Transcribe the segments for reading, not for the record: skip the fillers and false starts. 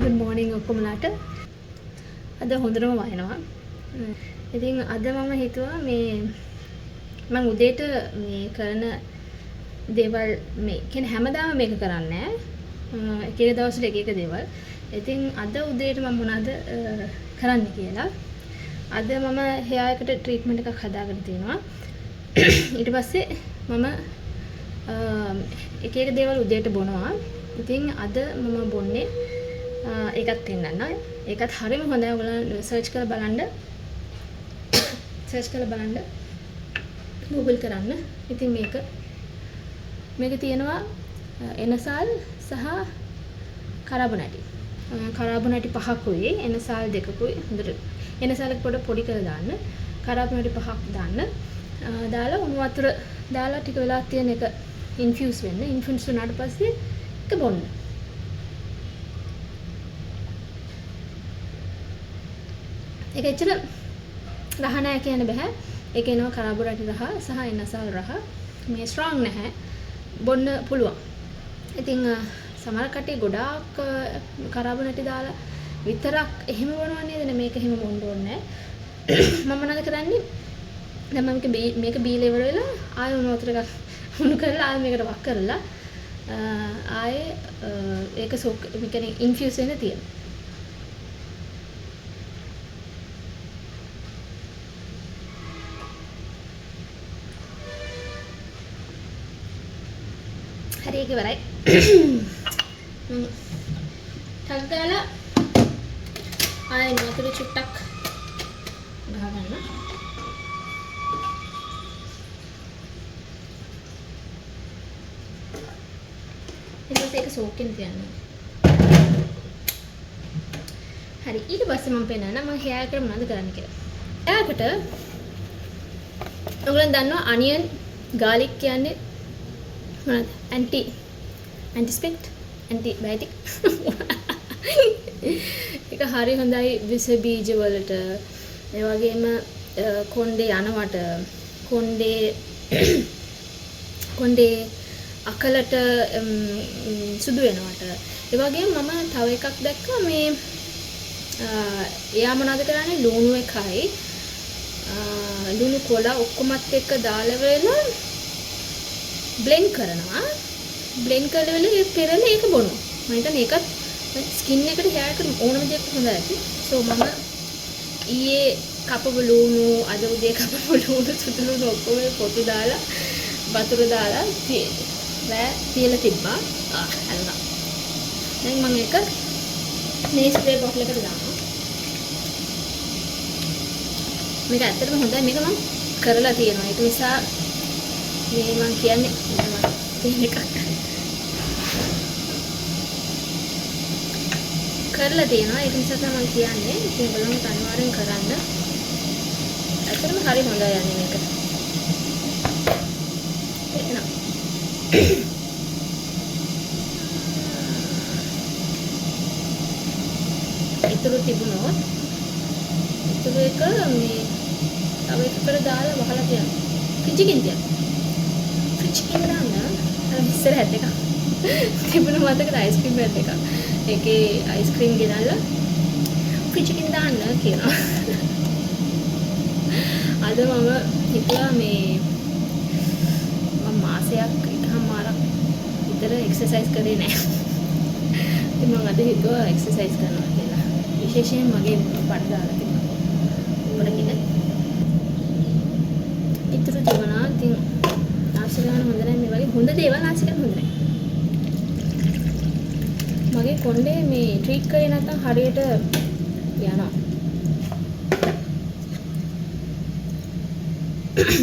good morning ඔක්කොමලාට. අද හොඳටම වයනවා. ඉතින් අද මම හිතුවා මේ මම උදේට මේ කරන දේවල් මේ කියන්නේ හැමදාම මේක කරන්නේ නැහැ. එක එක දවස්වල එක එක දේවල්. ඉතින් අද උදේට මම මොනවද කරන්න කියලා. අද මම hair එකට treatment එකක් හදාගෙන තිනවා. ඊට පස්සේ මම එක එක දේවල් උදේට බොනවා. ඉතින් අද මම බොන්නේ ඒකත් පෙන්නන්න. ඒකත් හරියම හොඳයි. ඔයගොල්ලෝ සර්ච් කරලා බලන්න. Google කරන්න. ඉතින් මේක තියෙනවා එනසල් සහ කරාබොනැටි. කරාබොනැටි 5කුයි එනසල් 2කුයි. හොඳට එනසල් එක පොඩි කරලා දාන්න. කරාබොනැටි 5ක් දාන්න. දාලා උණු වතුර දාලා ටික වෙලා තියෙන එක ඉන්ෆියුස් වෙන්න. ඉන්ෆියුස් වුණාට පස්සේ ඒක බොන්න. ඒක ඇත්තට රහ නැහැ කියන්න බෑ. ඒක එනවා කරාබොනැටි රහ සහ එනසල් රහ. මේ ස්ට්‍රෝං නැහැ. බොන්න පුළුවන්. ඉතින් සමහර කට්ටිය ගොඩාක් කරාබොනැටි දාලා විතරක් එහෙම බොනවා නේද? මේක එහෙම බොන්න ඕනේ නැහැ. මම මොනවද කරන්නේ? දැන් මම මේක බීලා ඉවර වෙලා ආයෙ උණු වතුර එකක් උණු කරලා ආයෙ මේකට වක් කරලා ආයෙ ඒක සෝක් කියන්නේ ඉන්ෆියුස් වෙන්න තියෙනවා. හරි ඒක ඉවරයි. ටක් ගාලා ආයෙ වතුර චුට්ටක් ගහගන්න. ඊට ඒක සෝක් වෙන්න තියන්න. හරි ඊට පස්සේ මම පෙන්නන්න මම hair එකට මොනවද කරන්න කියලා. hair එකට ඔයගොල්ලෝ දන්නවා අනියන් garlic කියන්නේ මොනවද? antiseptic antibiotic. ඒක හරි හොඳයි විස බීජ වලට. ඒ වගේම කොණ්ඩේ යනවට කොණ්ඩේ අකලට සුදු වෙනවට. ඒ වගේම මම තව එකක් දැක්කා මේ එයා මොනවද කරන්නේ ලුණු එකයි ලුණු කොළ ඔක්කොමත් එක්ක දාලා වෙලා බ්ලෙන්ඩ් කරනවා. බ්ලෙන්ඩ් කරලා වෙලා ඒක පෙරලා ඒක බොනවා. මම හිතන්නේ ඒකත් ස්කින් එකට hair එකට ඕනම දෙයක් හොඳයි ඇති. සෝ මම ඊයේ කපපු ලුණු අද උදේ කපපු ලුණු සුදු ලුණු ඔක්කොම පොතු දාලා වතුර දාලා තියලා තිබ්බා. හරිද? දැන් මම ඒක මේ ස්ප්‍රේ බොටල් එකට දානවා. මේක ඇත්තටම හොඳයි. මේක මම කරලා තියෙනවා. ඒක නිසා මේ මම කියන්නේ තියෙන එකක් කරලා තියෙනවා. ඒක නිසා තමයි මම කියන්නේ. ඉතින් බලමු අනිවාර්යෙන් කරන්න. ඇත්තටම හරි හොඳයි යන්නේ මේක. එනවා. ඉතුරු තිබුණොත් ඉතුරු එක මේ තව එකකට දාලා වහලා තියන්න. ෆ්‍රිජ් එකෙන් තියන්න. ෆ්‍රිජ් එකේ දාන්න අර ඉස්සර හැද එක. තිබුණ මතකද අයිස්ක්‍රීම් හැද එක. ඒකේ අයිස්ක්‍රීම් ගෙනල්ලා ෆ්‍රිජ් එකෙන් දාන්න කියනවා. අද මම හිතුවා මේ මම මාසයක් එකමාරක් විතර එක්සර්සයිස් කරේ නැහැ. ඉතින් මම අද හිතුවා එක්සර්සයිස් කරනවා කියලා. විශේෂයෙන් මගේ පඩ දාලා තිබුණා. පොඩකින් ඉතුරු තිබුණා. ඉතින් ආශි ගන්න හොඳ නැහැ. මේ වගේ හොඳ දේවල් ආශි ගන්න හොඳ නැහැ. මගේ කොණ්ඩේ මේ ට්‍රීට් කරේ නැත්නම් හරියට යනවා.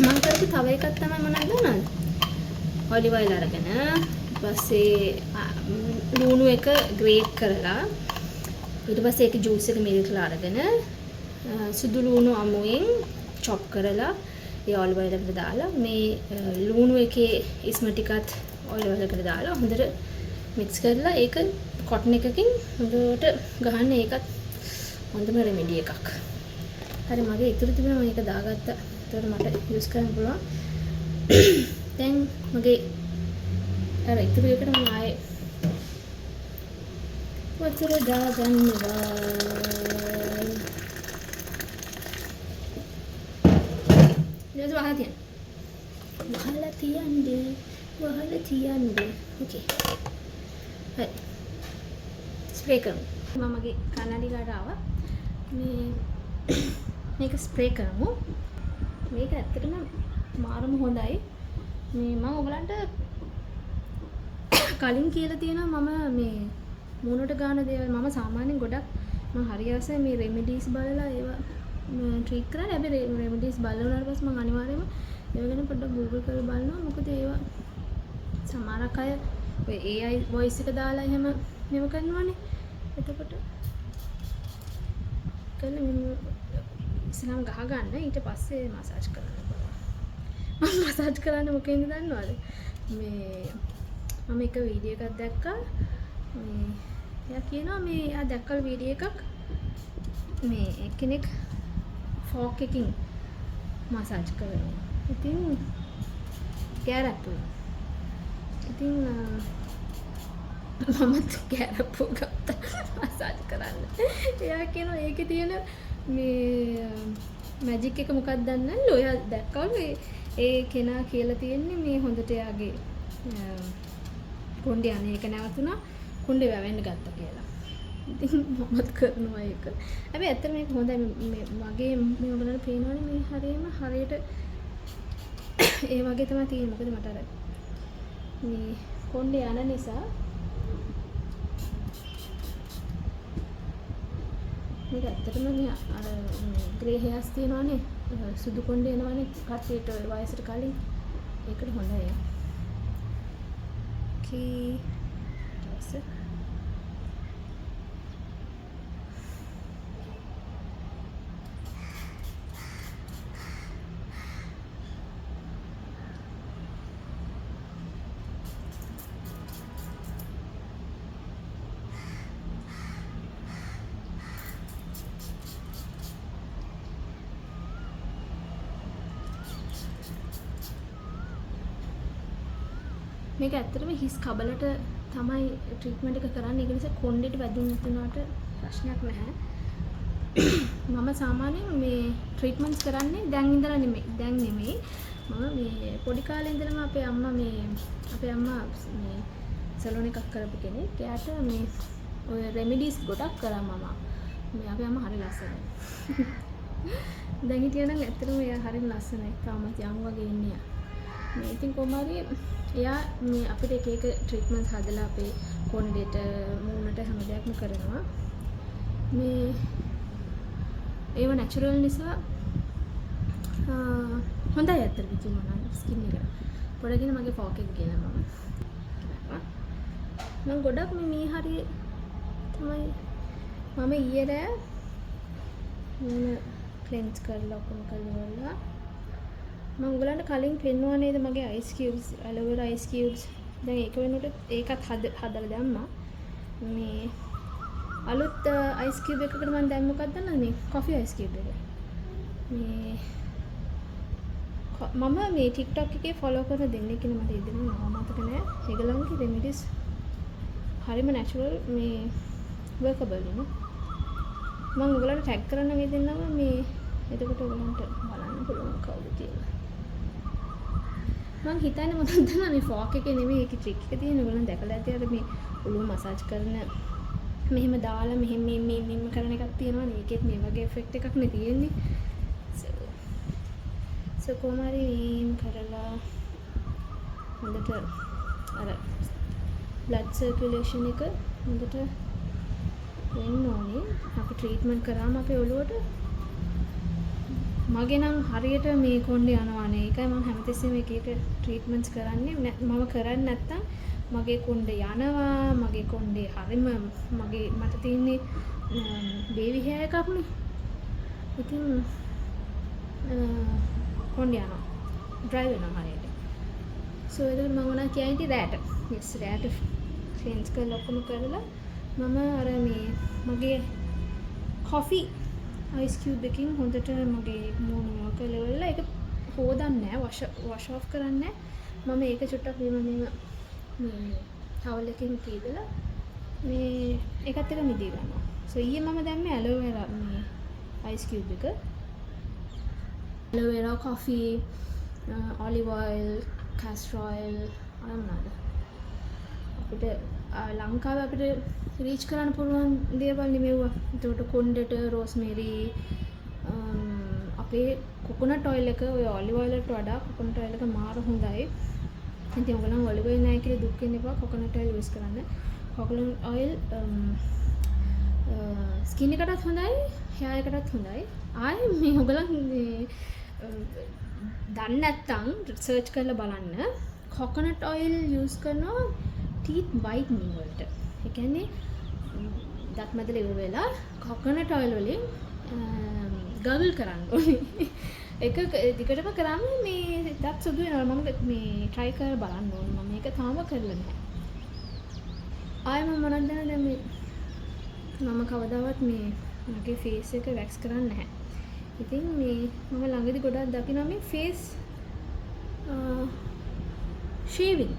මම කරපු තව එකක් තමයි මොනවද දන්නවද? ඔලිව් ඔයිල් අරගෙන ඊපස්සේ ලුණු එක ග්‍රේට් කරලා ඊට පස්සේ ඒක ජූස් එක මිල්ක්ලා අරගෙන සුදු ලුණු අමුයෙන් චොප් කරලා ඒ ඔලිව් ඔයිල් එකට දාලා මේ ලුණු එකේ ඉස්ම ටිකත් ඔලිව් ඔයිල් එකට දාලා හොඳට මික්ස් කරලා ඒක කොටන් එකකින් හොඳට ගහන්න. ඒකත් හොඳම රෙමෙඩි එකක්. හරි මගේ ඉතුරු තිබුණා මම ඒක දාගත්තා. ඒකට මට යූස් කරන්න පුළුවන්. දැන් මගේ අර ඉතුරු එකට මම ආයේ වතුර දාගන්නවා. ඊට වහලා තියන්න. වහලා තියන්න. ඕකේ. හරි. ස්ප්‍රේ කරමු. මමගේ කන්නඩි ගාඩ ආවා. මේක ස්ප්‍රේ කරමු. මේක ඇත්තටම මාරම හොඳයි. මම ඔයගලන්ට කලින් කියලා තියෙනවා මම මේ මොනට ගාන දේවල් මම සාමාන්‍යයෙන් ගොඩක් මම හරි ආසයි මේ රෙමිඩීස් බලලා ඒවා ට්‍රීට් කරන්න. හැබැයි රෙමිඩීස් බලලා උනාට පස්සේ මම අනිවාර්යයෙන්ම ඒව ගැන පොඩ්ඩක් Google කරලා බලනවා. මොකද ඒවා සමහරක් අය ඔය AI voice එක දාලා එහෙම කරනවානේ. එතකොට කලින් ඉස්සරහම ගහ ගන්න ඊට පස්සේ මසාජ් කරන්න පුළුවන්. මම මසාජ් කරන්න මොකෙන්ද දන්නවද? මම එක වීඩියෝ එකක් දැක්කා. එයා කියනවා එයා දැක්කල වීඩියෝ එකක් කෙනෙක් ෆෝක් එකකින් මසාජ් කරනවා. ඉතින් කැරප්පු. ඉතින් මමත් කැරප්පු ගත්තා මසාජ් කරන්න. එයා කියනවා ඒකේ තියෙන මැජික් එක මොකක්ද දන්නේ නැහැ. ඔයා දැක්කවලු ඒ කෙනා කියලා තියෙන්නේ මේ හොඳට එයාගේ කොණ්ඩේ අනේක නැවතුණා. කොණ්ඩේ වැවෙන්න ගත්තා කියලා. ඉතින් මමත් කරනවා ඒක. හැබැයි ඇත්තට මේක හොඳයි. මගේ මේ ඔයගලන්ට පේනවනේ මේ හරියට ඒ වගේ තමයි තියෙන්නේ. මොකද මට අර මේ කොණ්ඩේ යන නිසා මේක ඇත්තටම මේ අර ග්‍රේ හේර්ස් තියෙනවනේ සුදු කොණ්ඩේ එනවනේ කට්ටියට වයසට කලින් ඒකට හොඳයි. මේක ඇත්තටම හිස් කබලට තමයි ට්‍රීට්මන්ට් එක කරන්නේ. ඒක නිසා කොණ්ඩේට වැදුනට ප්‍රශ්නයක් නැහැ. මම සාමාන්‍යයෙන් මේ ට්‍රීට්මන්ට්ස් කරන්නේ දැන් නෙමෙයි. මම මේ පොඩි කාලේ ඉඳලම අපේ අම්මා මේ සැලොන් එකක් කරපු කෙනෙක්. එයාට මේ ඔය රෙමිඩීස් ගොඩක් කරා මම. අපේ අම්මා හරි ලස්සනයි. දැන් හිටියනම් ඇත්තටම එයා හරිම ලස්සනයි. තාමත් යම් වගේ ඉන්නේ. ඉතින් කොහොමරි එයා මේ අපිට එක ට්‍රීට්මන්ට්ස් හදලා අපේ කොණ්ඩේට මූණට හැම දෙයක්ම කරනවා. මේ ඒව නැචරල් නිසා හොඳයි ඇත්තට කිව්වම නම් ස්කින් එක. පොඩකින් මගේ ෆෝක් එක ගෙනනවා. මම ගොඩක් මේ හරි තමයි මම ඊයේ රෑ මම ක්ලෙන්ස් කරලා ඔක්කොම කරලා මම උගලන්ට කලින් පෙන්නුවා නේද මගේ අයිස් කියුබ්ස් ඇලෝවෙරා අයිස් කියුබ්ස්. දැන් ඒක වෙනුවට ඒකත් හදලා දැම්මා. මේ අලුත් අයිස් කියුබ් එකකට මම දැන් මොකක්ද දන්නවද මේ කොෆි අයිස් කියුබ් එක. මම මේ TikTok එකේ ෆලෝ කරන දෙන්නේ කියලා මට ඉදෙනවා මතක නෑ. ඒගොල්ලන්ගේ රෙමිඩිස් හරිම නැචරල් මේ වර්කබල් නේ. මම ඔයගලන්ට ටැග් කරන්න මේ දෙන්නම මේ එතකොට ඔයගලන්ට බලන්න පුළුවන් කවුද කියලා. මම හිතන්නේ මොකක්ද දන්නවද මේ ෆෝක් එකේ නෙමෙයි ඒකේ ට්‍රික් එක තියෙන. ඔයගලන් දැකලා ඇති අර මේ ඔළුව මසාජ් කරන මෙහෙම දාලා මෙහෙම කරන එකක් තියෙනවනේ. ඒකෙත් මේ වගේ ඉෆෙක්ට් එකක් නේ තියෙන්නේ. So කොමාරි කරලා හොඳට අර blood circulation එක හොඳට වෙන්න ඕනේ. අපි ට්‍රීට්මන්ට් කරාම අපේ ඔළුවට මගේ නම් හරියට මේ කොණ්ඩේ යනවානේ. ඒකයි මම හැමතිස්සෙම එක ට්‍රීට්මන්ට්ස් කරන්නේ. මම කරන්නේ නැත්තම් මගේ කොණ්ඩේ යනවා. මගේ කොණ්ඩේ හරිම මට තියෙන්නේ බේබි හෙයා එකක්නේ. ඉතින් කොණ්ඩේ යනවා. ඩ්‍රයි වෙනවා හරියට. So ඒක මම උනා කියන්නේ රෑට. yes රෑට ක්ලෙන්ස් කරලා ඔක්කොම කරලා මම අර මේ මගේ කොෆි අයිස් කියුබ් එකකින් හොඳට මගේ මූණ මොක ලෙවල්ලා ඒක හොදන්නේ නැහැ wash off කරන්නේ මම ඒක චුට්ටක් මේ ටවල් එකකින් පීදලා මේ ඒකත් එක මිදී ගන්නවා. සෝ ඊයේ මම දැම්මේ ඇලෝවෙරා මේ අයිස් කියුබ් එක. ඇලෝවෙරා කොෆි ඔලිව් ඔයිල් කැස්ටර් ඔයිල් අරමුණාද අපිට ලංකාවේ අපිට රීච් කරන්න පුළුවන් දේවල් නෙමෙව්වා. ඒකට කොණ්ඩෙට රෝස්මෙරි අපේ කොකොනට් ඔයිල් එක ඔය ඔලිව් ඔයිල් වලට වඩා කොකොනට් ඔයිල් එක මාර හොඳයි. ඉතින් ඔයගොල්ලෝ ඔලිව් ඔයිල් නැහැ කියලා දුක් වෙන්න එපා. කොකොනට් ඔයිල් යූස් කරන්න. කොකොනට් ඔයිල් ස්කින් එකටත් හොඳයි, හෙයාර් එකටත් හොඳයි. ආයේ මේ ඔයගොල්ලන් දන්නේ නැත්නම් සර්ච් කරලා බලන්න. කොකොනට් ඔයිල් යූස් කරනවා ටීත් වයිට්නින් වලට. ඒ කියන්නේ දත් මැදල ඉවර වෙලා කොකොනට් ඔයිල් වලින් ගගල් කරන්න ඕනේ. එක දිගටම කරාම මේ දත් සුදු වෙනවා. මම මේ try කරලා බලන්න ඕනේ. මම මේක තාම කරලා නැහැ. ආයෙ මම මොනවද දැන් මේ මම කවදාවත් මේ මගේ ෆේස් එක වැක්ස් කරන්නේ නැහැ. ඉතින් මේ මම ළඟදී ගොඩක් දකිනවා මේ ෆේස් ෂේවිං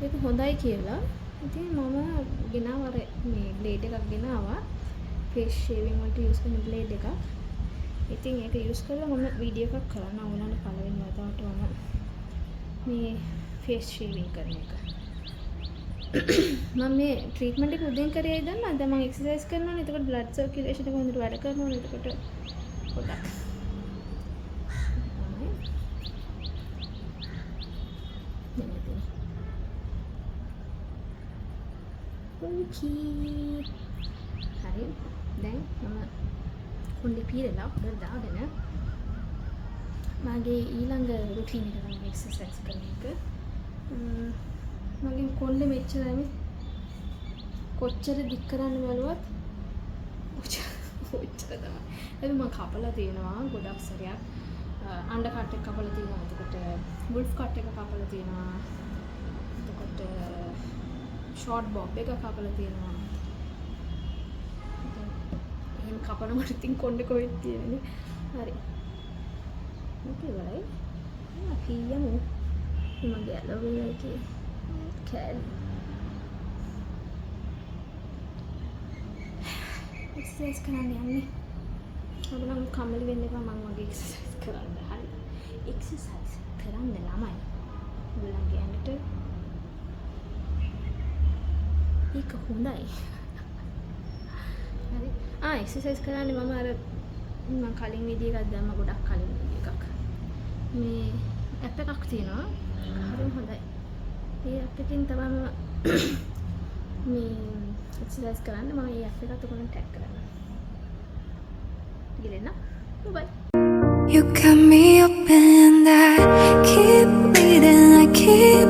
ඒක හොඳයි කියලා. ඉතින් මම ගෙනාවා මේ බ්ලේඩ් එකක් ගෙනාවා. ෆේස් ෂේවිං වලට යූස් කරන බ්ලේඩ් එකක්. ඉතින් ඒක යූස් කරලා මම වීඩියෝ එකක් කරන්න ඕනනේ පළවෙනි වතාවට මම මේ ෆේස් ෂේවිං කරන එක. මම මේ ට්‍රීට්මන්ට් එක උදෙන් කරේ දැන් අද මම එක්සර්සයිස් කරනවානේ. එතකොට බ්ලඩ් සර්කියුලේෂන් එක හොඳට වැඩ කරනවානේ. එතකොට පොඩ්ඩක් හරි දැන් මම කොණ්ඩේ පීරලා උඩට දාගෙන මගේ ඊළඟ රුටීන් එක තමයි එක්සර්සයිස් කරන එක. මගේ කොණ්ඩේ මෙච්චරයි කොච්චර දික් කරන්න බැලුවත් ඔච්චර තමයි. ඒක මම කපලා තියෙනවා ගොඩක් සැරයක්. අන්ඩර් කට් එක කපලා තියෙනවා. එතකොට වුල්ෆ් කට් එක කපලා තියෙනවා. එතකොට ෂෝට් බොබ් එක කපලා තියෙනවා. එහෙම කපනකොට ඉතින් කොණ්ඩේ කොහෙද තියෙන්නේ? හරි. මේක ඉවරයි. අපි යමු. මගේ ඇලෝවෙරා එකේ කෑලි. එක්සර්සයිස් කරන්න යන්නේ. ඔයගොල්ලෝ කම්මැලි වෙන්න එපා මම වගේ එක්සර්සයිස් කරන්න. හරිද? එක්සර්සයිස් කරන්න ළමයි. ඔයගොල්ලන්ගේ ඇඟට ඒක හොඳයි. හරි. එක්සර්සයිස් කරන්නේ මම අර මම කලින් වීඩියෝ එකක් දැම්ම ගොඩක් කලින් වීඩියෝ එකක්. මේ ඇප් එකක් තියෙනවා. හරිම හොඳයි. ඒ ඇප් එකෙන් තමයි මම මේ එක්සර්සයිස් කරන්න මම මේ ඇප් එකත් ඔයගොල්ලන්ට ටැග් කරන්න. ගිලෙන්න. බයි. You got me up and I keep bleeding, I keep